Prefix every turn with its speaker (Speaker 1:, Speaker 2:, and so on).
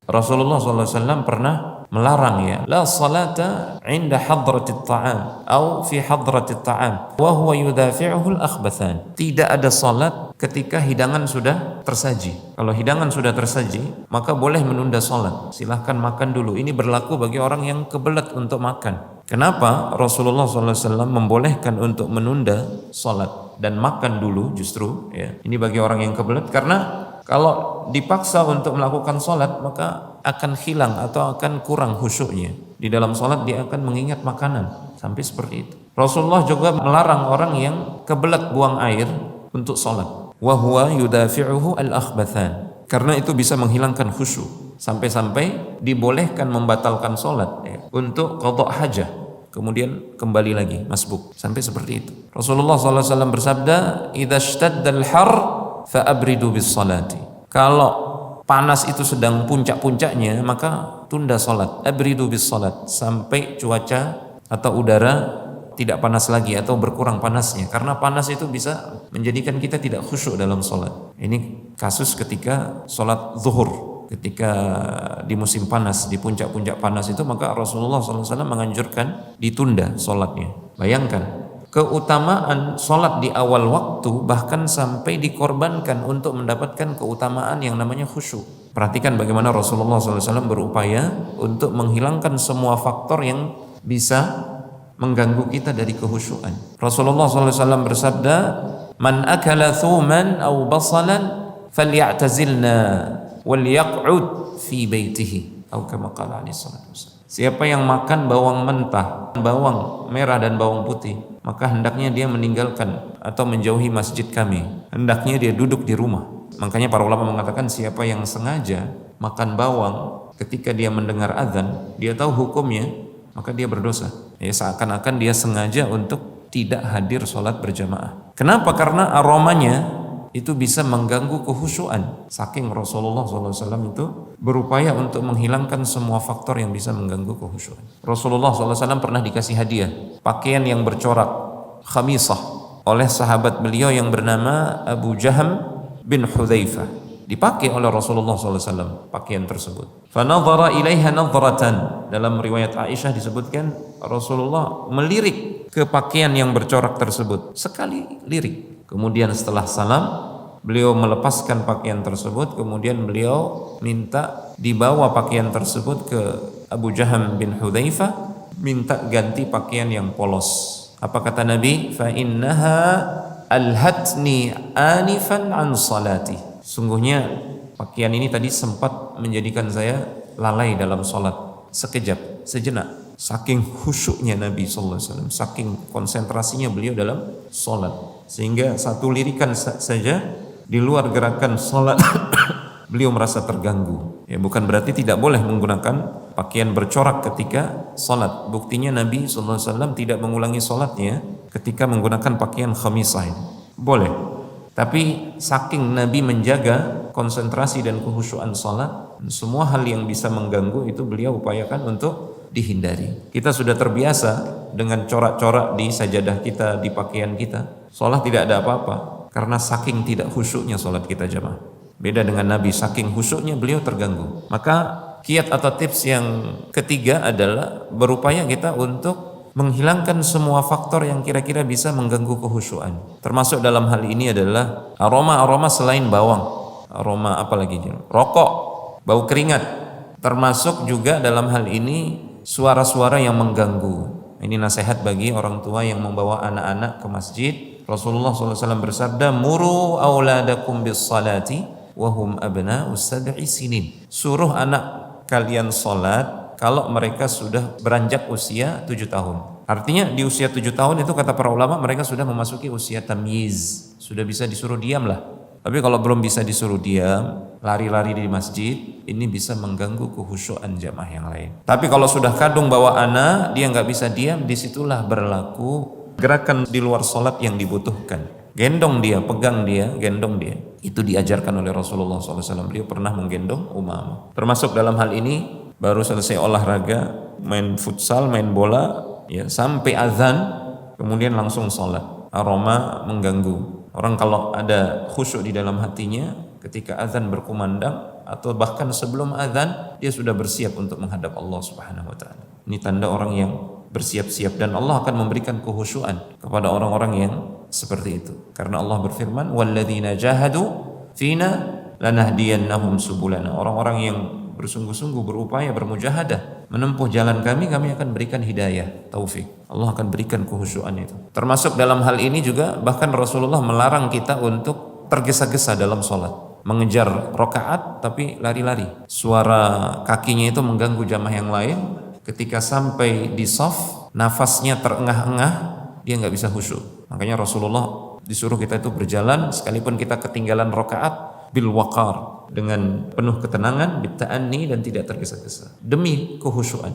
Speaker 1: Rasulullah SAW pernah melarang ya, la salata inda hadratit ta'am atau fi hadratit ta'am wa huwa yudafi'uhu al-akhbathan. Tidak ada salat ketika hidangan sudah tersaji. Kalau hidangan sudah tersaji, maka boleh menunda salat. Silahkan makan dulu. Ini berlaku bagi orang yang kebelet untuk makan. Kenapa Rasulullah SAW membolehkan untuk menunda salat dan makan dulu justru ya. Ini bagi orang yang kebelet, karena kalau dipaksa untuk melakukan sholat maka akan hilang atau akan kurang khusyuknya. Di dalam sholat dia akan mengingat makanan, sampai seperti itu. Rasulullah juga melarang orang yang kebelet buang air untuk sholat. Wa huwa yudafi'uhu al-akhbathan. Karena itu bisa menghilangkan khusyuk. Sampai-sampai dibolehkan membatalkan sholat ya, untuk qadha hajah. Kemudian kembali lagi masbuk. Sampai seperti itu. Rasulullah SAW bersabda, "Idza ishtaddal har fa'abridu bis salati." Kalau panas itu sedang puncak-puncaknya, maka tunda salat. Abridu bis salat, sampai cuaca atau udara tidak panas lagi atau berkurang panasnya. Karena panas itu bisa menjadikan kita tidak khusyuk dalam salat. Ini kasus ketika salat zuhur, ketika di musim panas, di puncak-puncak panas itu, maka Rasulullah SAW menganjurkan ditunda salatnya. Bayangkan keutamaan sholat di awal waktu, bahkan sampai dikorbankan untuk mendapatkan keutamaan yang namanya khusyuk. Perhatikan bagaimana Rasulullah SAW berupaya untuk menghilangkan semua faktor yang bisa mengganggu kita dari kehusyukan. Rasulullah SAW bersabda, "Man akala thuman aw basalan falyatazilna wal yaq'ud fi baitihi." Atau kama qala alaihi salatu wasallam. Siapa yang makan bawang mentah, bawang merah dan bawang putih, maka hendaknya dia meninggalkan atau menjauhi masjid kami. Hendaknya dia duduk di rumah. Makanya para ulama mengatakan siapa yang sengaja makan bawang ketika dia mendengar azan, dia tahu hukumnya, maka dia berdosa. Ya, seakan-akan dia sengaja untuk tidak hadir sholat berjamaah. Kenapa? Karena aromanya itu bisa mengganggu kehusyuan. Saking Rasulullah SAW itu berupaya untuk menghilangkan semua faktor yang bisa mengganggu kehusyuan. Rasulullah SAW pernah dikasih hadiah pakaian yang bercorak, khamisah, oleh sahabat beliau yang bernama Abu Jaham bin Hudzaifah. Dipakai oleh Rasulullah SAW pakaian tersebut. Fanadhara ilaiha nadhratan. Dalam riwayat Aisyah disebutkan Rasulullah melirik ke pakaian yang bercorak tersebut, sekali lirik. Kemudian setelah salam, beliau melepaskan pakaian tersebut, kemudian beliau minta dibawa pakaian tersebut ke Abu Jaham bin Hudzaifah, minta ganti pakaian yang polos. Apa kata Nabi? Fa innaha alhatni anifan an salati. Sungguhnya pakaian ini tadi sempat menjadikan saya lalai dalam salat sekejap, sejenak. Saking khusyuknya Nabi SAW, saking konsentrasinya beliau dalam salat, sehingga satu lirikan saja di luar gerakan salat beliau merasa terganggu. Ya, bukan berarti tidak boleh menggunakan pakaian bercorak ketika salat. Buktinya Nabi SAW tidak mengulangi salatnya ketika menggunakan pakaian khamisah. Boleh. Tapi saking Nabi menjaga konsentrasi dan kekhusyuan salat, semua hal yang bisa mengganggu itu beliau upayakan untuk dihindari. Kita sudah terbiasa dengan corak-corak di sajadah kita, di pakaian kita. Salat tidak ada apa-apa karena saking tidak khusyuknya salat kita jamaah. Beda dengan Nabi, saking khusyuknya beliau terganggu. Maka kiat atau tips yang ketiga adalah berupaya kita untuk menghilangkan semua faktor yang kira-kira bisa mengganggu kekhusyuan. Termasuk dalam hal ini adalah aroma-aroma selain bawang. Aroma apa lagi? Rokok, bau keringat. Termasuk juga dalam hal ini suara-suara yang mengganggu. Ini nasihat bagi orang tua yang membawa anak-anak ke masjid. Rasulullah SAW bersabda, "Muru auladakum bis salati wa hum abna'us sab'i sinin." Suruh anak kalian salat kalau mereka sudah beranjak usia 7 tahun. Artinya di usia 7 tahun itu kata para ulama mereka sudah memasuki usia tamyiz, sudah bisa disuruh diam lah. Tapi kalau belum bisa disuruh diam, lari-lari di masjid, ini bisa mengganggu kekhusyuan jamaah yang lain. Tapi kalau sudah kadung bawa anak, dia nggak bisa diam, disitulah berlaku gerakan di luar sholat yang dibutuhkan. Gendong dia, pegang dia, gendong dia. Itu diajarkan oleh Rasulullah SAW. Beliau pernah menggendong Umamah. Termasuk dalam hal ini, baru selesai olahraga, main futsal, main bola, ya sampai azan, kemudian langsung sholat. Aroma mengganggu. Orang kalau ada khusyuk di dalam hatinya, ketika azan berkumandang, atau bahkan sebelum azan dia sudah bersiap untuk menghadap Allah Subhanahu wa taala. Ini tanda orang yang bersiap-siap, dan Allah akan memberikan kekhusyuan kepada orang-orang yang seperti itu. Karena Allah berfirman, "Walladzina jahadu fina lanahdiyannahum subulana." Orang-orang yang bersungguh-sungguh berupaya bermujahadah menempuh jalan kami akan berikan hidayah, taufik. Allah akan berikan kekhusyuan itu. Termasuk dalam hal ini juga bahkan Rasulullah melarang kita untuk tergesa-gesa dalam sholat, mengejar rakaat tapi lari-lari. Suara kakinya itu mengganggu jamaah yang lain. Ketika sampai di shaf, nafasnya terengah-engah, dia nggak bisa khusyuk. Makanya Rasulullah disuruh kita itu berjalan sekalipun kita ketinggalan rakaat bil waqar, dengan penuh ketenangan, bitta'anni, dan tidak tergesa-gesa demi kekhusyuan.